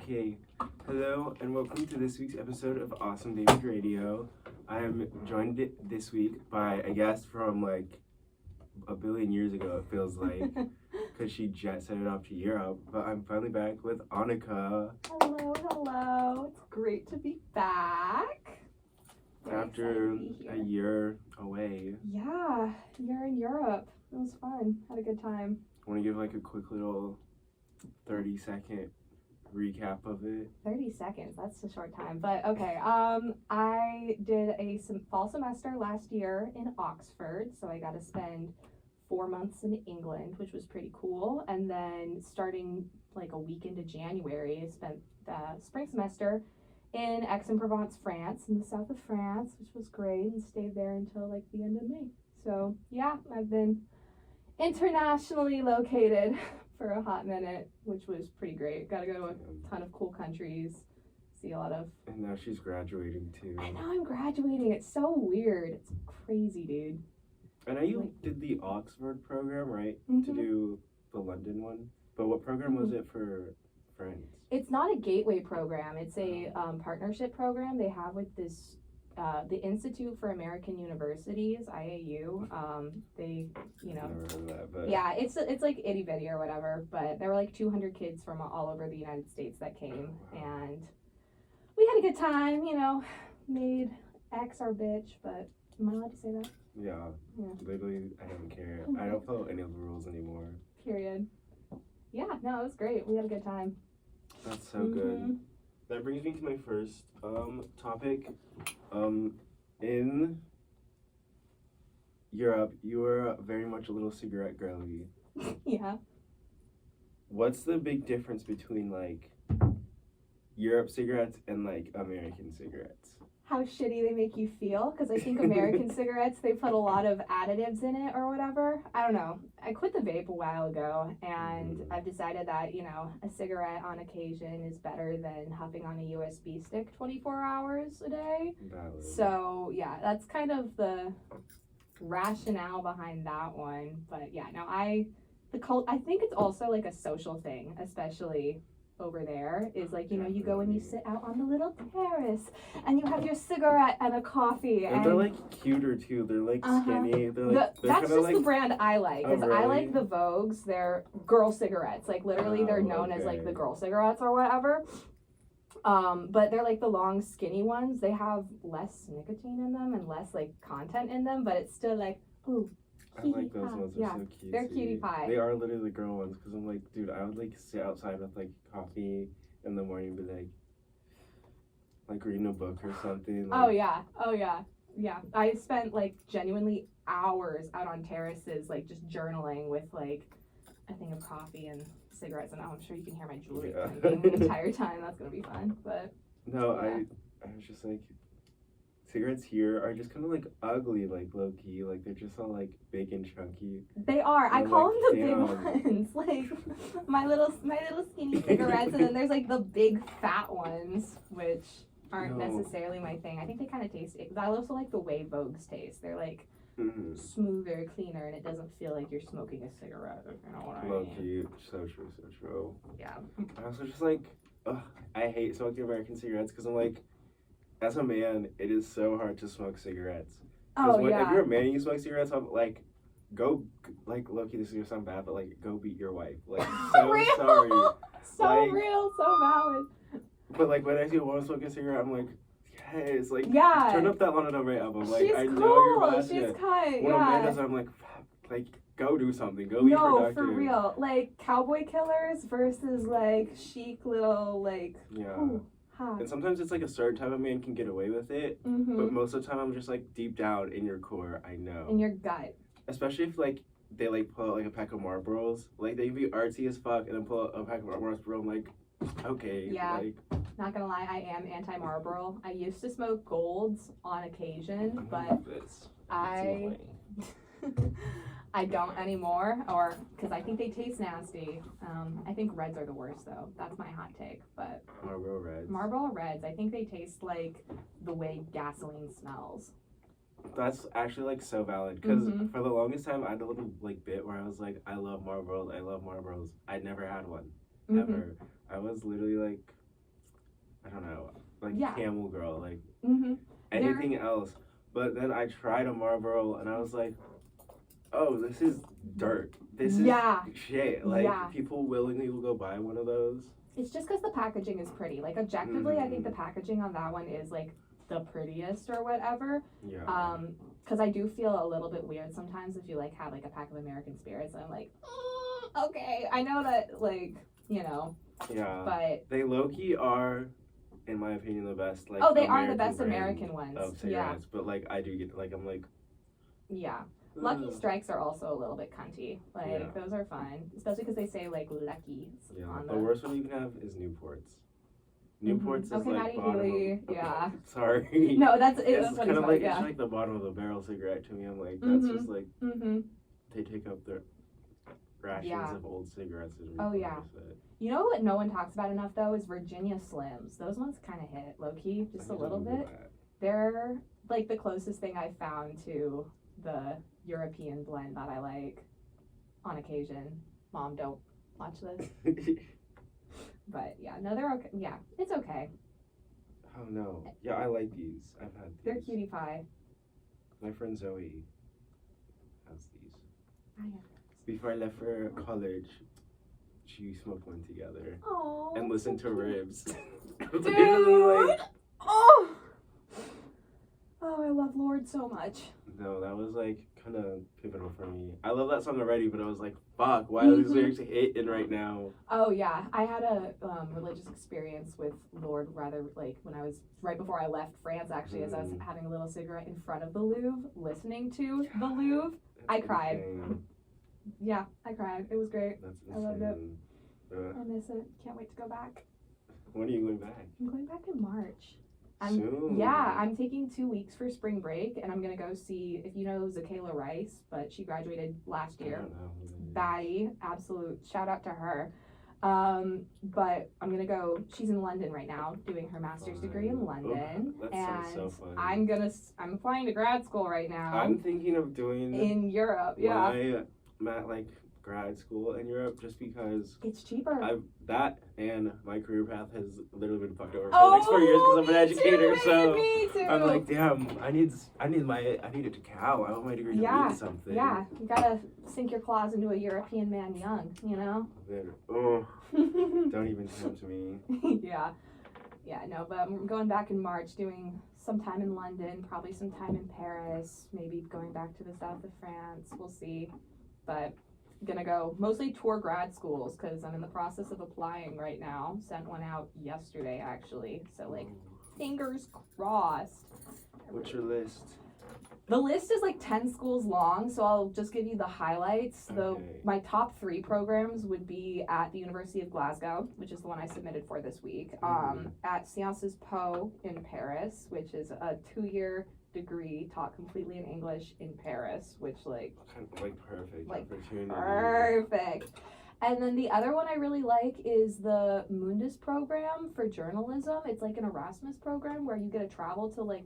Okay, hello and welcome to this week's episode of Awesome Divas Radio. I am joined this week by a guest from like a billion years ago, it feels like, because she jet set it off to Europe. But I'm finally back with Annika. Hello. It's great to be back. After a year away. Yeah, you're in Europe. It was fun. Had a good time. Want to give like a quick little 30-second recap of it? 30 seconds, that's a short time. But okay, I did a fall semester last year in Oxford. So I got to spend 4 months in England, which was pretty cool. And then starting like a week into January, I spent the spring semester in Aix-en-Provence, France, in the south of France, which was great, and stayed there until like the end of May. So yeah, I've been internationally located for a hot minute, which was pretty great. Got to go to a ton of cool countries, see a lot of... And now she's graduating too. I know I'm graduating. It's so weird. It's crazy, dude. I know you did the Oxford program, right? Mm-hmm. To do the London one. But what program was it for France? It's not a gateway program. It's a partnership program they have with this, the Institute for American Universities, IAU. They, you know, Never heard of that, but yeah, it's like itty bitty or whatever. But there were like 200 kids from all over the United States that came, and we had a good time. You know, made X our bitch, but am I allowed to say that? yeah. Literally, I don't care. I don't follow any of the rules anymore. Period. Yeah, no, it was great. We had a good time. That's so good. That brings me to my first topic. In Europe, you were very much a little cigarette girly. Yeah. What's the big difference between like Europe cigarettes and like American cigarettes? How shitty they make you feel, because I think American cigarettes, they put a lot of additives in it or whatever. I don't know. I quit the vape a while ago, and I've decided that, you know, a cigarette on occasion is better than huffing on a USB stick 24 hours a day. Valid. So, yeah, that's kind of the rationale behind that one. But, yeah, no, I think it's also like a social thing, especially over there, is like, you know, you go and you sit out on the little terrace and you have your cigarette and a coffee, and they're like cuter too. They're like skinny. They're like that's just like the brand I like. Is really? I like the Vogues. They're girl cigarettes. Like literally, they're known as like the girl cigarettes or whatever. But they're like the long skinny ones. They have less nicotine in them and less like content in them, but it's still like, ooh. I like those ones. They're so cute. They're cutie pie. They are literally the girl ones, because I'm like, dude, I would like sit outside with like coffee in the morning and be like reading a book or something. Like, Oh yeah. I spent like genuinely hours out on terraces, like just journaling with like a thing of coffee and cigarettes, and I'm sure you can hear my jewelry clinking the entire time. That's gonna be fun. But no, yeah. I was just like, cigarettes here are just kind of like ugly, like low key. Like they're just all like big and chunky. They are. I call them the big ones. Like my little skinny cigarettes, and then there's like the big fat ones, which aren't necessarily my thing. I think they kind of taste it. I also like the way Vogues taste. They're like smoother, cleaner, and it doesn't feel like you're smoking a cigarette. You know what I mean? Low key, so true. Yeah. I also just like, I hate smoking American cigarettes, because I'm like, as a man, it is so hard to smoke cigarettes. If you're a man and you smoke cigarettes, I'm like, go, like, low-key, this is gonna sound bad, but like, go beat your wife. Like, so real? sorry. So like, real, so valid. But like, when I see a woman smoking a cigarette, I'm like, yes, like, yeah. Turn up that Lana Del Rey album. Like, she's I cool. know you're passionate. She's kind. When a man does it, I'm like, go do something. Go be productive. No, for real. Like, cowboy killers versus like chic little like. Yeah. Ooh. Huh. And sometimes it's like a certain type of man can get away with it, but most of the time I'm just like deep down in your core, I know. In your gut. Especially if like they like pull out like a pack of Marlboros, like they can be artsy as fuck and then pull out a pack of Marlboros, bro. I'm like, okay. Yeah. Like, not gonna lie, I am anti Marlboro. I used to smoke Golds on occasion, but I don't anymore, or because I think they taste nasty. I think Reds are the worst though. That's my hot take. But Marlboro Reds, I think they taste like the way gasoline smells. That's actually like so valid, because for the longest time I had a little like bit where I was like, I love Marlboros. I never had one ever. I was literally like I don't know, like Yeah. Camel Girl, like Mm-hmm. anything else. But then I tried a Marlboro and I was like, oh, this is dirt. This is shit. Like, Yeah. people willingly will go buy one of those. It's just because the packaging is pretty. Like, objectively, I think the packaging on that one is, like, the prettiest or whatever. Yeah. Because I do feel a little bit weird sometimes if you, like, have, like, a pack of American Spirits, and I'm like, okay, I know that, like, you know. Yeah. But they low-key are, in my opinion, the best, like, they are American the best brand American ones. of cigarettes. But, like, I do get, like, I'm like... Yeah. Lucky Strikes are also a little bit cunty. Like, those are fun. Especially because they say, like, Lucky on the worst one you can have is Newports. Newports is, okay, like, Matty bottom Healy, of... yeah. Sorry. No, that's it's what kind of like, it's like the bottom of the barrel cigarette to me. I'm like, that's just, like... They take up the rations of old cigarettes and repurpose it. You know what no one talks about enough, though, is Virginia Slims. Those ones kind of hit, low-key, just a little bit. They're, like, the closest thing I've found to the European blend that I like on occasion. Mom, don't watch this. But, yeah, no, they're okay. Yeah, it's okay. Oh, no. Yeah, I like these. I've had these. They're cutie pie. My friend Zoe has these. I have. Before I left for college, she smoked one together. Oh, and listened to Ribs. Dude! Like, oh, I love Lord so much. No, that was like kind of pivotal for me. I love that song already, but I was like, fuck, why are these lyrics hitting right now? Oh, yeah. I had a religious experience with Lord rather, like, when I was, right before I left France, actually, as I was having a little cigarette in front of the Louvre, listening to the Louvre. I cried. Insane. Yeah, I cried. It was great. That's insane. I loved it. I miss it. Can't wait to go back. When are you going back? I'm going back in March. Soon. Yeah, I'm taking 2 weeks for spring break, and I'm going to go see, if you know Zakayla Rice, but she graduated last year. I don't know. Baddie, absolute shout out to her. But I'm going to go, she's in London right now, doing her master's degree in London. That and sounds so fun. I'm applying to grad school right now. I'm thinking of doing in Europe, my like grad school in Europe just because it's cheaper. That and my career path has literally been fucked over for the next 4 years because I'm an educator. So me too. I'm like, damn, I need it to count. I want my degree to mean something. Yeah, you gotta sink your claws into a European man young, you know? Don't even tempt me. Yeah, no, but I'm going back in March, doing some time in London, probably some time in Paris, maybe going back to the south of France. We'll see. But I'm gonna go mostly tour grad schools because I'm in the process of applying right now. Sent one out yesterday, actually. So, like, fingers crossed. What's your list? The list is like 10 schools long, so I'll just give you the highlights. My top 3 programs would be at the University of Glasgow, which is the one I submitted for this week, at Sciences Po in Paris, which is a 2-year degree taught completely in English in Paris, which perfect opportunity. Perfect. And then the other one I really like is the Mundus program for journalism. It's like an Erasmus program where you get to travel to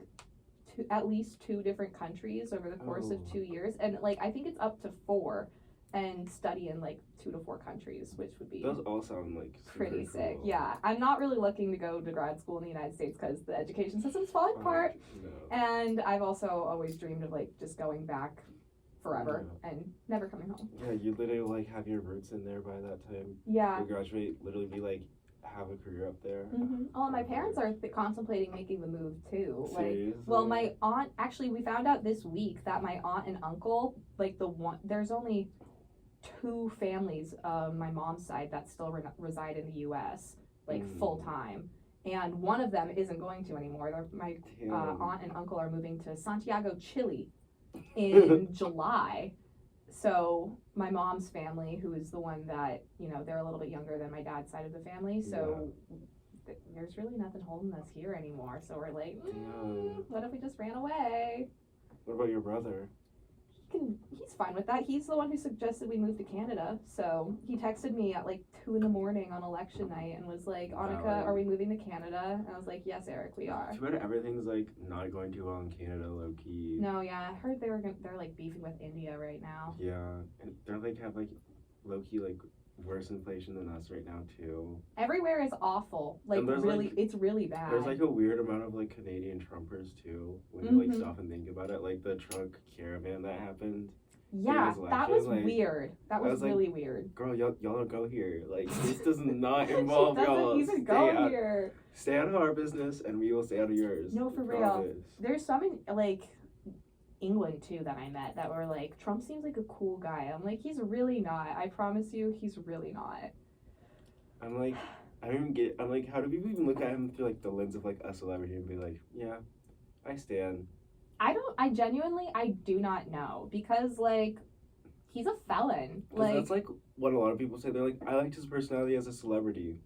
at least 2 different countries over the course of 2 years, and I think it's up to 4, and study in 2 to 4 countries, which would be those all sound pretty cool. sick. Yeah, I'm not really looking to go to grad school in the United States because the education system's falling apart, and I've also always dreamed of just going back forever and never coming home. Yeah, you literally have your roots in there by that time. Yeah, you graduate, literally be have a career up there. Oh, my parents are contemplating making the move too. Seriously? Well, my aunt, actually, we found out this week that my aunt and uncle, there's only 2 families on my mom's side that still reside in the U.S. Full time, and one of them isn't going to anymore. My aunt and uncle are moving to Santiago, Chile, in July. So my mom's family, who is the one that, they're a little bit younger than my dad's side of the family, so there's really nothing holding us here anymore. So we're like, what if we just ran away? What about your brother? He's fine with that. He's the one who suggested we move to Canada. So he texted me at 2 in the morning on election night and was like, Annika, are we moving to Canada? And I was like, yes, Eric, we are. Too bad everything's not going too well in Canada, low key. No, yeah, I heard they're beefing with India right now. Yeah, and they're have low key worse inflation than us right now too. Everywhere is awful. Like And there's, really, like- it's really bad. There's like a weird amount of like Canadian Trumpers too. When you like stop and think about it, like the truck caravan that happened. yeah, his that election, was like, weird. That was was, like, really weird. Girl, y'all don't go here. Like this does not involve She y'all. doesn't even Stay go out- here. Stay out of our business, and we will stay out of yours. No, for real. Promise. There's some in like England too that I met that were like, Trump seems like a cool guy. I'm like, he's really not. I promise you, he's really not. I'm like, I don't even get. I'm like, how do people even look at him through like the lens of like a celebrity and be like, yeah, I stand. I genuinely, I do not know because like, he's a felon. 'Cause Like, that's like what a lot of people say. They're like, I liked his personality as a celebrity.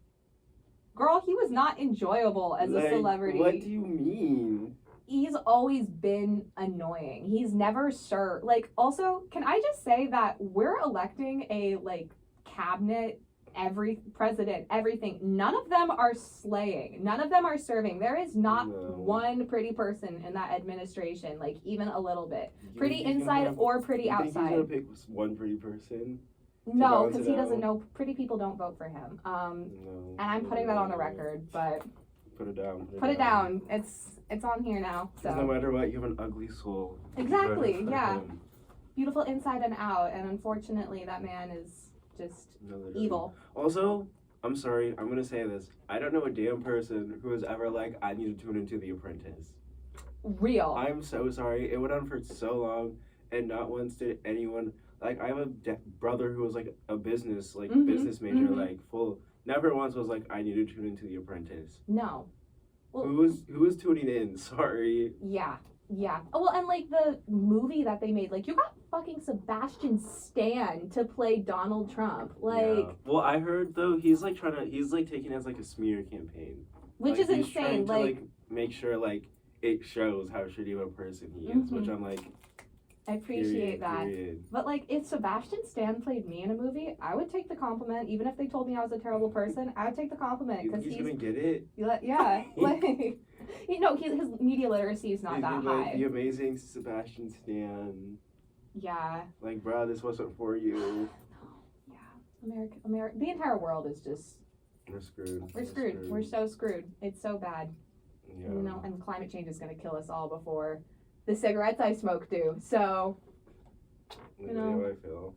girl, he was not enjoyable as Like, a celebrity. What do you mean? He's always been annoying. He's never served. Like, also, can I just say that we're electing a like cabinet, every president, everything. None of them are slaying. None of them are serving. There is not No. one pretty person in that administration, like even a little bit. You Pretty think he's gonna inside have- or pretty you think outside. he's gonna pick one pretty person? No, balance because it he doesn't out? know. Pretty people don't vote for him. No. And I'm putting that on the record, but Put it down. put it down. It's on here now. 'Cause no So matter what, you have an ugly soul. Exactly, Vote for yeah. him. beautiful inside and out, and unfortunately, that man is just No, literally. evil. Also, I'm sorry, I'm gonna say this. I don't know a damn person who is ever like, I need to tune into The Apprentice. Real. I'm so sorry. It went on for so long, and not once did anyone. Like, I have a brother who was like a business, Mhm, business major, mhm. like full. Never once was like, I need to tune into The Apprentice. No. Well, Who was tuning in? Sorry. yeah. Yeah. Oh, well, and like the movie that they made, like you got fucking Sebastian Stan to play Donald Trump, like, Yeah. Well, I heard though he's like taking it as like a smear campaign, which Like, is he's trying insane. to, Like, make sure like it shows how shitty of a person he is, which Mhm. I'm like, I appreciate that. period. But like, if Sebastian Stan played me in a movie, I would take the compliment, even if they told me I was a terrible person. I would take the compliment You because think he's he's gonna get it? yeah, like you know, his media literacy is not He's that gonna be like, high. the amazing Sebastian Stan. Yeah. Like, bro, this wasn't for you. Yeah. America, the entire world is just, We're screwed. we're screwed. We're so screwed. It's so bad. Yeah. You know, and climate change is going to kill us all before the cigarettes I smoke do. So, Literally know. how I feel.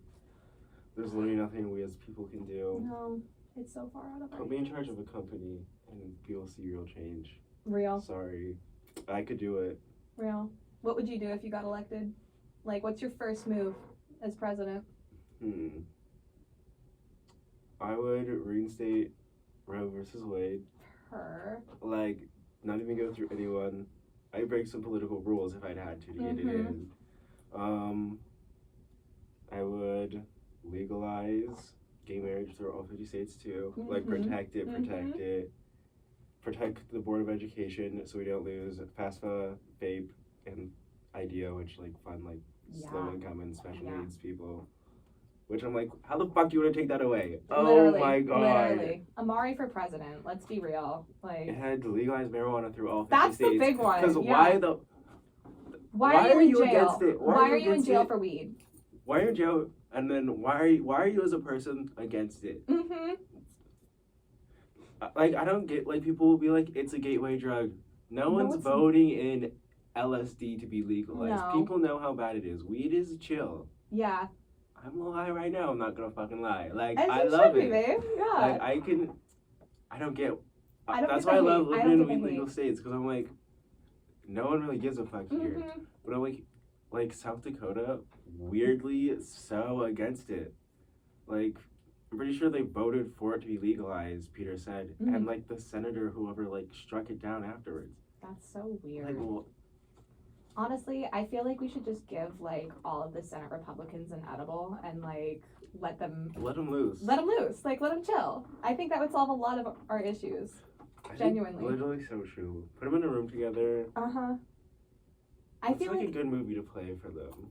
There's literally nothing we as people can do. no, it's so far out of our Put me in hands. charge of a company and you'll see real change. Real, Sorry. I could do it. real. What would you do if you got elected? Like, what's your first move as president? I would reinstate Roe versus Wade. Her. Like, not even go through anyone. I'd break some political rules if I'd had to get it in. I would legalize gay marriage through all 50 states too. Like, Mhm. protect it. Protect the Board of Education so we don't lose FAFSA, FAPE, and IDEA, which like fund like slow Yeah. income and special Yeah. needs people. Which I'm like, how the fuck do you want to take that away? Literally, Oh my god. Literally. Amari for president. Let's be real. It Like, had to legalize marijuana through all 50 that's states. the big one. Because yeah. why are you in jail? against it? Why are you in against jail it? for weed? Why are you in jail? And then why are you as a person against it? Mm-hmm. Like, I don't get, like, people will be like, it's a gateway drug. No one's it's- voting in LSD to be legalized. No. People know how bad it is. Weed is chill. Yeah. I'm gonna lie right now. I'm not gonna fucking lie. Like, As I you love should it. be, babe. Yeah. Like, I don't get. I don't that's get why I the love hate. I living in don't get weed the legal states because I'm like, no one really gives a fuck here. Mm-hmm. But I'm like South Dakota, weirdly so against it. Like, I'm pretty sure they voted for it to be legalized. Peter said, Mhm. and like the senator, whoever like struck it down afterwards. That's so weird. Like, well, Honestly, I feel like we should just give like all of the Senate Republicans an edible and like let them let them loose. loose. Like let them chill. I think that would solve a lot of our issues. I think genuinely. literally so true. Put them in a room together. Uh-huh. I It's feel like like a good movie to play for them.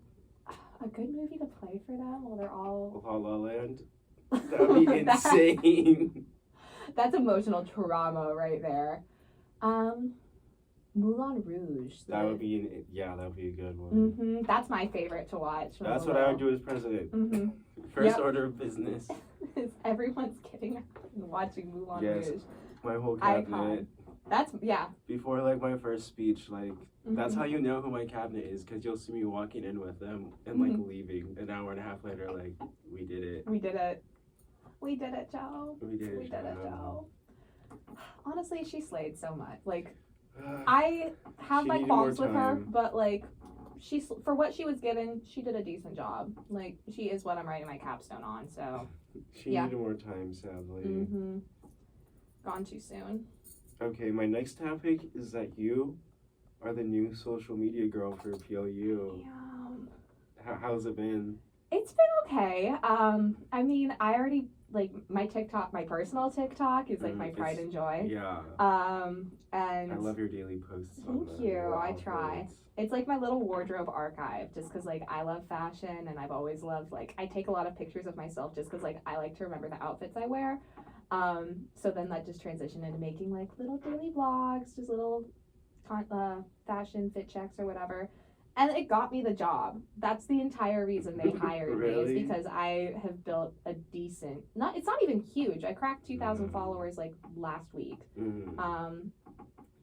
a good movie to play for them while they're all La La Land. That would be insane. That's emotional trauma right there. Moulin Rouge. That would be a good one. That's my favorite to watch. That's what I would do as president. First order of business. Everyone's getting out and watching Moulin Rouge. My whole cabinet. Icon. That's Before like my first speech, like that's how you know who my cabinet is, because you'll see me walking in with them and like leaving an hour and a half later. Like we did it. We did it. We did it, Joe. We did it, Joe. Honestly, she slayed so much. Like, I have my qualms with her, but like, for what she was given, she did a decent job. Like, she is what I'm writing my capstone on. So she needed more time, sadly. Gone too soon. Okay, my next topic is that you are the new social media girl for PLU. How's it been? It's been okay. I mean, I already, like, my TikTok, my personal TikTok is like my pride and joy. Yeah. And I love your daily posts. Thank you. I try. It's like my little wardrobe archive, just because, like, I love fashion, and I've always loved, like, I take a lot of pictures of myself just because, like, I like to remember the outfits I wear. So then that just transitioned into making, like, little daily vlogs, just little fashion fit checks or whatever. And it got me the job. That's the entire reason they hired me, is because I have built a decent, it's not even huge. I cracked 2,000 followers like last week.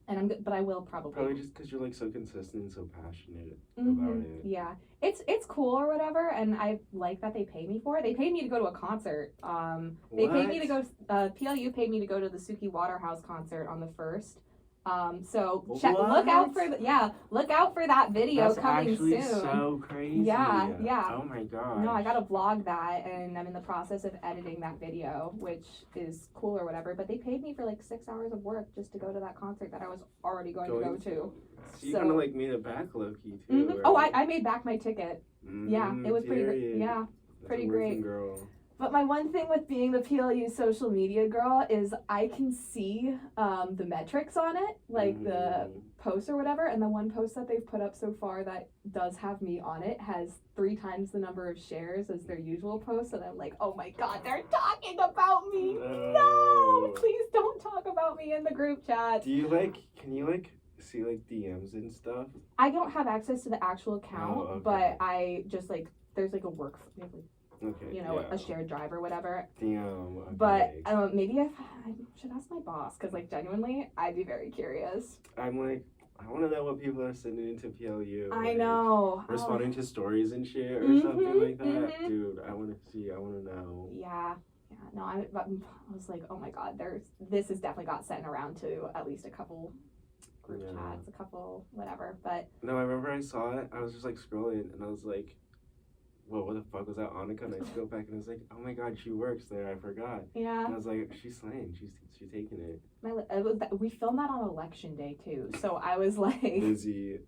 And I'm good, but I will probably just because you're like so consistent and so passionate about it. Yeah, it's cool or whatever, and I like that they pay me for it. They paid me to go to a concert. They paid me to go. PLU paid me to go to the Suki Waterhouse concert on the 1st. So look out for that video coming soon. That's actually so crazy. Yeah. Oh my god. No, I gotta vlog that, and I'm in the process of editing that video, which is cool or whatever. But they paid me for like 6 hours of work just to go to that concert that I was already going to go to. So you kind of like made it back low-key too. Right? Oh, I made back my ticket. Yeah, it was pretty great. Yeah, pretty great. Girl. But my one thing with being the PLU social media girl is I can see the metrics on it, like the posts or whatever, and the one post that they've put up so far that does have me on it has 3 times the number of shares as their usual post, and I'm like, oh my god, they're talking about me! No! Please don't talk about me in the group chat! Can you see like DMs and stuff? I don't have access to the actual account, but I just like, there's like a a shared drive or whatever. Damn. Okay. But maybe I should ask my boss, because like genuinely, I'd be very curious. I'm like, I want to know what people are sending into PLU. I know. Responding to stories and shit or something like that. Dude, I want to know. Yeah. No, I was like, oh my god, this has definitely got sent around to at least a couple group chats, a couple whatever. But no, I remember I saw it. I was just like scrolling, and I was like, well, what the fuck was that, Annika? And I scrolled back and I was like, oh my god, she works there. I forgot. Yeah. And I was like, she's slaying. She's taking it. We filmed that on election day too, so I was like busy,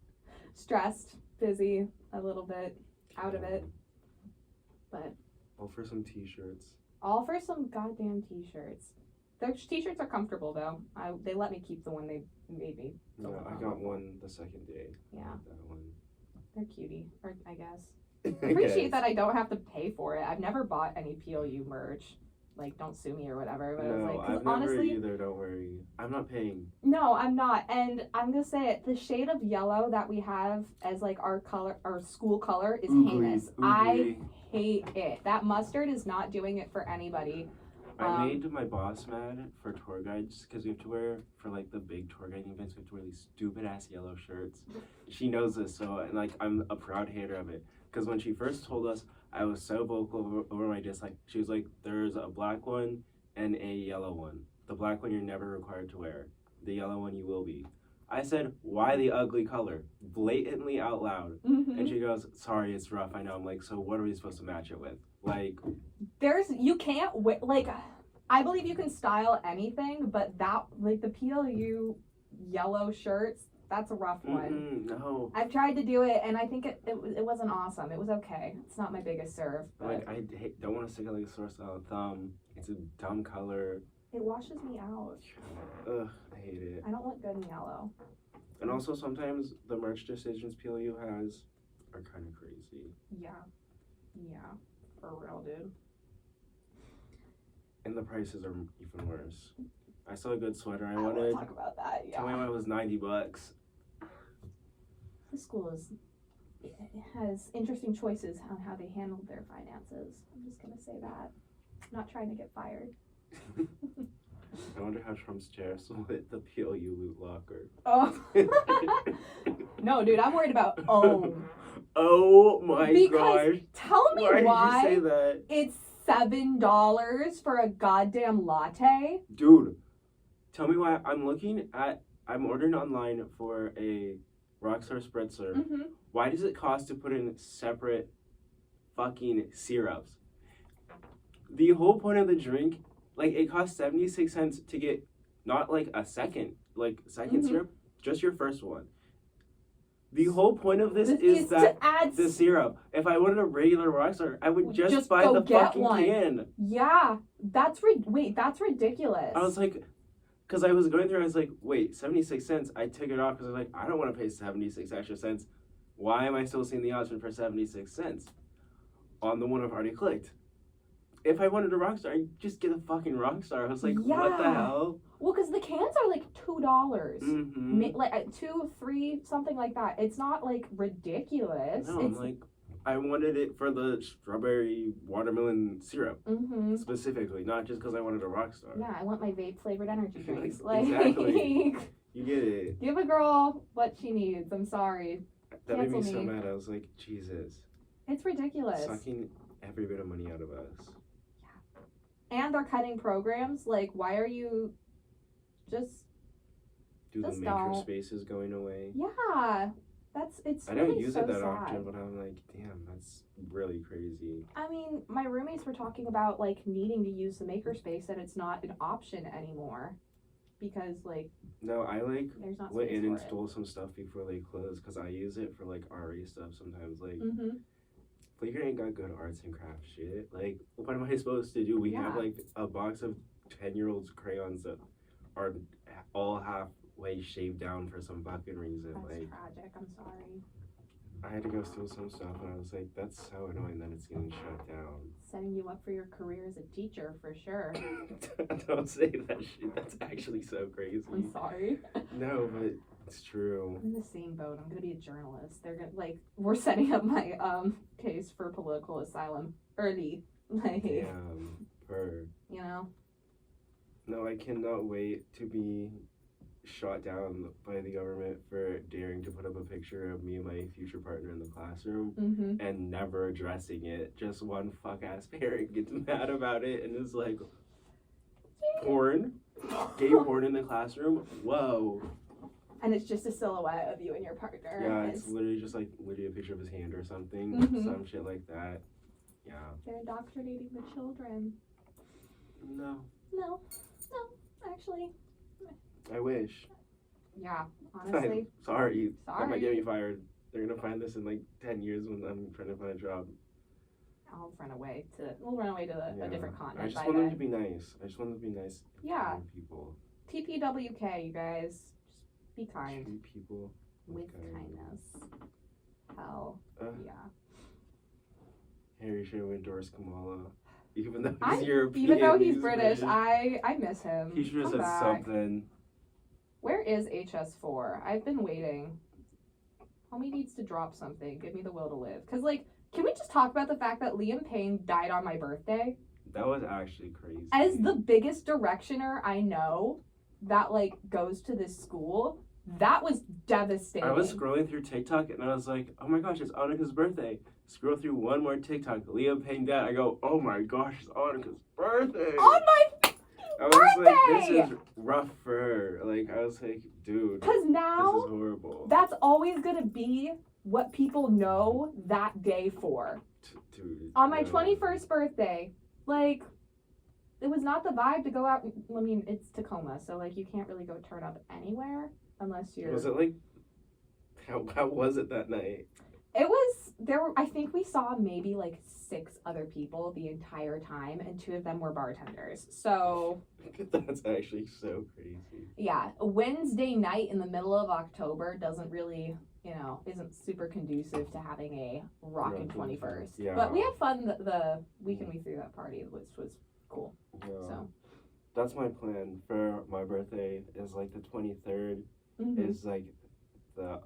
stressed, busy, a little bit out of it. But all for some t-shirts. All for some goddamn t-shirts. Their t-shirts are comfortable though. They let me keep the one they made me. Yeah, I got one the second day. Yeah. That one. They're cutie, or I guess. Appreciate that I don't have to pay for it. I've never bought any PLU merch. Like, don't sue me or whatever. But no, I was like, I've honestly, never either. Don't worry. I'm not paying. No, I'm not. And I'm gonna say it. The shade of yellow that we have as like our color, our school color, is heinous. I hate it. That mustard is not doing it for anybody. I made my boss mad for tour guides because we have to wear, for like the big tour guiding events, we have to wear these stupid ass yellow shirts. She knows this, so and like I'm a proud hater of it. Because when she first told us, I was so vocal over my dislike. She was like, there's a black one and a yellow one. The black one you're never required to wear. The yellow one you will be. I said, why the ugly color? Blatantly out loud. And she goes, sorry, it's rough, I know. I'm like, so what are we supposed to match it with? Like, you can't, like, I believe you can style anything, but that, like, the PLU yellow shirts, that's a rough one. No. I've tried to do it, and I think it wasn't awesome. It was okay. It's not my biggest serve. But like, I don't want to stick it like a sore style thumb. It's a dumb color. It washes me out. Ugh, I hate it. I don't look good in yellow. And also sometimes the merch decisions PLU has are kind of crazy. Yeah. For real, dude. And the prices are even worse. I saw a good sweater I wanted. wanted. Talk about that. Yeah. Tell me why it was $90. the school has interesting choices on how they handled their finances. I'm just gonna say that. I'm not trying to get fired. I wonder how Trump's chair split the PLU loot locker. Oh. No, dude, I'm worried about Oh my gosh. Tell me why did you say that? it's $7 for a goddamn latte. Dude, tell me why. I'm ordering online for a Rockstar Spritzer. Mm-hmm. Why does it cost to put in separate fucking syrups? The whole point of the drink, like, it costs 76 cents to get not like a second Mm-hmm. syrup, just your first one. The whole point of this is that to add the syrup. If I wanted a regular Rockstar, I would just buy go the get fucking one. can. Yeah, that's ridiculous. I was like, because I was going through, I was like, wait, 76 cents. I took it off because I was like, I don't want to pay 76 extra cents. Why am I still seeing the option for 76 cents on the one I've already clicked? If I wanted a Rockstar, I'd just get a fucking Rockstar. I was like, what the hell? Well, because the cans are like $2. Mm-hmm. Like 2, 3, something like that. It's not like ridiculous. No, I'm like, I wanted it for the strawberry watermelon syrup specifically, not just because I wanted a Rockstar. Yeah, I want my vape flavored energy drinks. Exactly. You get it. Give a girl what she needs. I'm sorry. That made me Cancel so me. mad. I was like, Jesus. It's ridiculous. Sucking every bit of money out of us. And they're cutting programs. Like, why are you just Do the Just maker don't. spaces going away? Yeah, it's I really don't use so it that sad. often, but I'm like, damn, that's really crazy. I mean, my roommates were talking about like needing to use the makerspace, and it's not an option anymore because like No, I like there's not went space in and for it. stole some stuff before they closed because I use it for like RE stuff sometimes. Like, Flickr ain't got good arts and crafts shit. Like, what am I supposed to do? We have like a box of 10-year-olds crayons that are all halfway shaved down for some fucking reason. That's like, tragic. I'm sorry. I had to go steal some stuff, and I was like, that's so annoying that it's getting shut down. Setting you up for your career as a teacher for sure. Don't say that shit. That's actually so crazy. I'm sorry. No, but it's true. I'm in the same boat. I'm gonna be a journalist. They're gonna we're setting up my case for political asylum early. Like, Damn. you know. No, I cannot wait to be shot down by the government for daring to put up a picture of me and my future partner in the classroom and never addressing it. Just one fuck ass parent gets mad about it and is like, porn? Gay porn in the classroom? Whoa. And it's just a silhouette of you and your partner. Yeah, it's literally just like a picture of his hand or something. Some shit like that. Yeah. They're indoctrinating the children. No. No, actually. I wish. Yeah, honestly. Sorry. That might get me fired. They're gonna find this in like 10 years when I'm trying to find a job. We'll run away to a different continent. I just want them to be nice. I just want them to be nice. Yeah. People. TPWK, you guys. Just be kind. Treat people With kindness. Hell. Yeah. Harry should have endorsed Kamala. Even though he's European. Even though he's British, I miss him. He should have Come said back. something. Where is HS4? I've been waiting. Homie needs to drop something. Give me the will to live. Because, like, can we just talk about the fact that Liam Payne died on my birthday? That was actually crazy. As the biggest directioner I know that, like, goes to this school, that was devastating. I was scrolling through TikTok and I was like, oh my gosh, it's Annika's birthday. Scroll through one more TikTok. Liam Payne dead. I go, oh my gosh, it's Annika's birthday. On my I was like, this is rough for her. Like, I was like, dude, because now this is horrible. That's always gonna be what people know that day for. Dude, on my 21st birthday, like, it was not the vibe to go out. I mean, it's Tacoma, so like you can't really go turn up anywhere unless you're. Was it like? How was it that night? It was I think we saw maybe like 6 other people the entire time, and 2 of them were bartenders. So that's actually so crazy. Yeah, a Wednesday night in the middle of October doesn't really, isn't super conducive to having a rockin' 21st. Yeah. But we had fun the weekend we threw that party, which was cool. Yeah. So that's my plan for my birthday. Is like the 23rd. mm-hmm. Is like the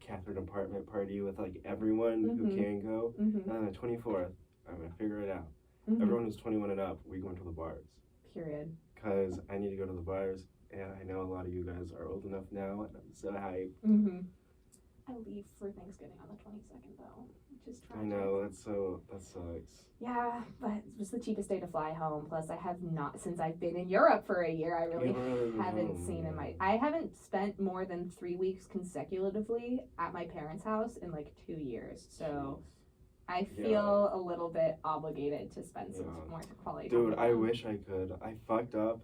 Catherine apartment party with like everyone who can go. Mm-hmm. And then the 24th, I'm gonna figure it out. Mm-hmm. Everyone who's 21 and up, we going to the bars. Period. Cause I need to go to the bars, and I know a lot of you guys are old enough now, and I'm so hyped. Mm-hmm. I leave for Thanksgiving on the 22nd though, which is tragic. I know, that sucks. Yeah, but it was the cheapest day to fly home. Plus, I have not, since I've been in Europe for a year, I really haven't seen I haven't spent more than 3 weeks consecutively at my parents' house in like 2 years. So I feel a little bit obligated to spend some more quality time. Dude, I wish I could. I fucked up.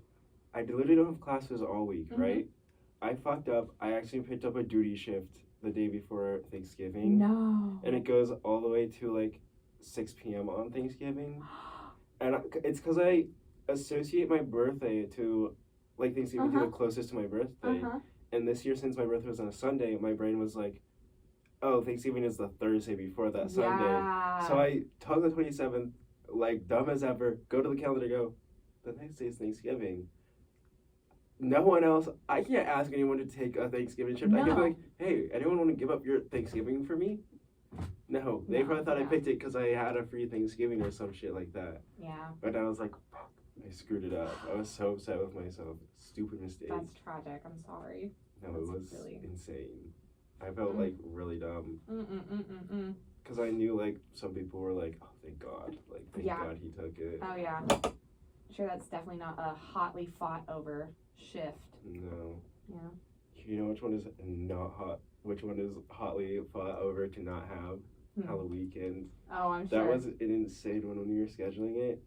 I literally don't have classes all week, right? I fucked up. I actually picked up a duty shift the day before Thanksgiving. No. And it goes all the way to like 6 p.m. on Thanksgiving. And it's because I associate my birthday to, like, Thanksgiving to the closest to my birthday. And this year, since my birthday was on a Sunday, my brain was like, oh, Thanksgiving is the Thursday before that Sunday. So I took the 27th, like, dumb as ever, go to the calendar, go, the next day is Thanksgiving. No one else, I can't ask anyone to take a Thanksgiving shift. I can be like, hey, anyone want to give up your Thanksgiving for me? No, they probably thought I picked it because I had a free Thanksgiving or some shit like that. Yeah. But I was like, fuck, I screwed it up. I was so upset with myself. Stupid mistake. That's tragic. I'm sorry. No, it was insane. I felt like really dumb. Because I knew like some people were like, oh, thank God. Like, thank God he took it. Oh, yeah. Sure, that's definitely not a hotly fought over shift. No. Yeah. You know which one is not hot? Which one is hotly fought over to not have? Halloween. Oh, I'm sure. That was an insane one when we were scheduling it.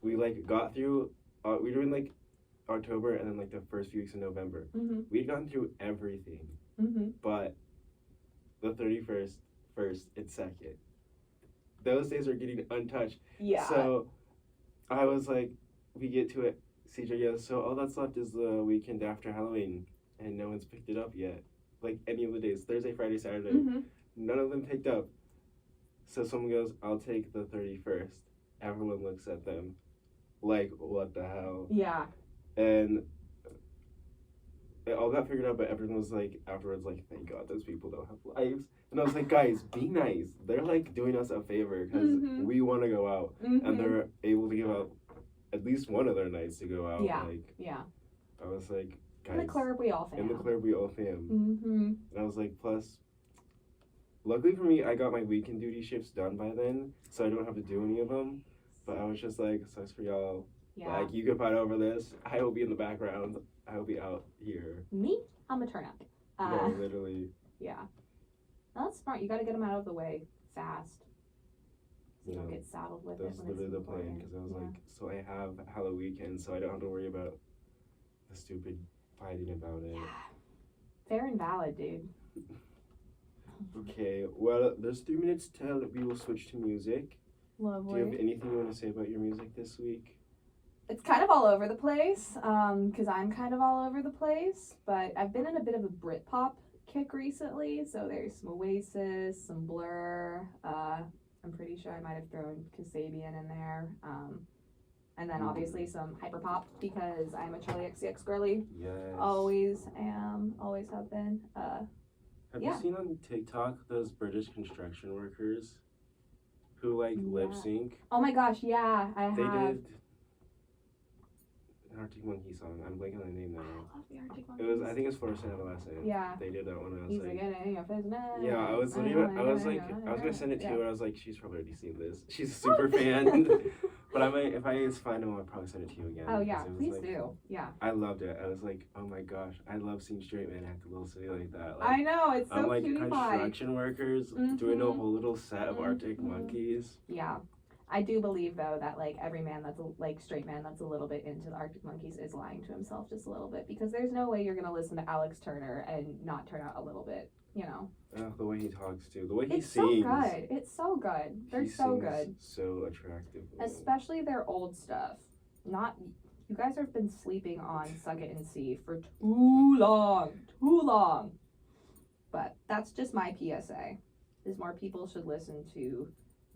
We like got through, we were in like October and then like the first few weeks of November. We'd gone through everything. But the 31st, 1st, and 2nd, those days are getting untouched. Yeah. So I was like, we get to it. CJ goes, so all that's left is the weekend after Halloween, and no one's picked it up yet. Like any of the days, Thursday, Friday, Saturday, none of them picked up. So someone goes, I'll take the 31st. Everyone looks at them like, what the hell? Yeah. And it all got figured out, but everyone was like, afterwards, like, thank God those people don't have lives. And I was like, guys, be nice. They're like doing us a favor because we want to go out, and they're able to give out at least one of their nights to go out. Yeah. Like, Yeah. I was like, guys. In the Claire We All fam. In the Claire We All fam. And I was like, plus, luckily for me, I got my weekend duty shifts done by then, so I don't have to do any of them. But I was just like, sucks for y'all. Yeah. Like, you can fight over this. I will be in the background. I will be out here. Me? I'm a turn up. No, literally. Yeah. No, that's smart. You got to get them out of the way fast. So you don't get saddled with it. That's literally the plan, because I was like, so I have Halloween, so I don't have to worry about the stupid fighting about it. Yeah. Fair and valid, dude. Okay, well, there's 3 minutes till we will switch to music. Lovely. Do you have anything you want to say about your music this week? It's kind of all over the place, because I'm kind of all over the place, but I've been in a bit of a Britpop kick recently, so there's some Oasis, some Blur, I'm pretty sure I might have thrown Kasabian in there, and then obviously some hyperpop, because I'm a Charlie XCX girly. Yes. Always am, always have been. Have you seen on TikTok those British construction workers who like lip sync? Oh my gosh, yeah, I have. They did an Arctic Monkey song. I'm blanking on the name now. I love the Arctic Monkeys. It was, I think it's Florissant Adolescent. Yeah. They did that one. And I was He's like, getting your business. yeah, I was gonna send it to you, and I was like, she's probably already seen this. She's a super fan. But I might, if I find them, I'll probably send it to you again. Oh yeah, please like, do. Yeah. I loved it. I was like, oh my gosh, I love seeing straight men act a little silly like that. Like, I know, it's so I'm like cutie construction workers doing a whole little set of Arctic Monkeys. Yeah. I do believe though that like every man that's like straight man that's a little bit into the Arctic Monkeys is lying to himself just a little bit, because there's no way you're gonna listen to Alex Turner and not turn out a little bit, you know. The way he talks too, the way he it's sings. So good. It's so good. They're so good. So attractive. Especially their old stuff. Not you guys have been sleeping on Suck It and See for too long. But that's just my PSA. Is more people should listen to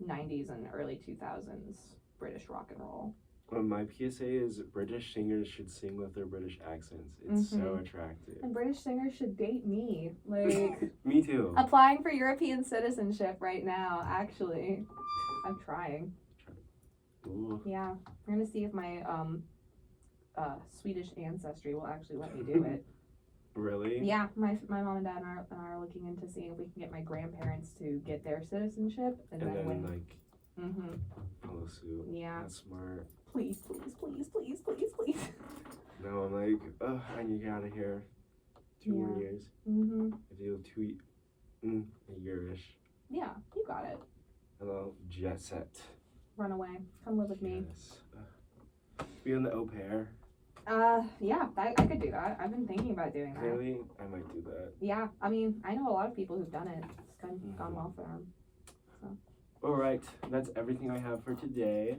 90s and early 2000s British rock and roll. Well, my PSA is British singers should sing with their British accents. It's so Mhm. attractive. And British singers should date me. Like, Me too. applying for European citizenship right now, actually. I'm trying. Ooh. Yeah. I'm gonna see if my Swedish ancestry will actually let me do it. Really? Yeah, my mom and dad are looking into seeing if we can get my grandparents to get their citizenship, and then when like follow suit. Yeah. That's smart. Please, please, please, please, please, please. No, I'm like, ugh, I need to get out of here. 2 more years. If you do a yearish. Yeah, you got it. Hello, jet set. Run away. Come live with me. Yes. Be on the au pair. Yeah, I could do that. I've been thinking about doing that. Really? I might do that. Yeah, I mean, I know a lot of people who've done it. It's gone well for them. All right, that's everything I have for today.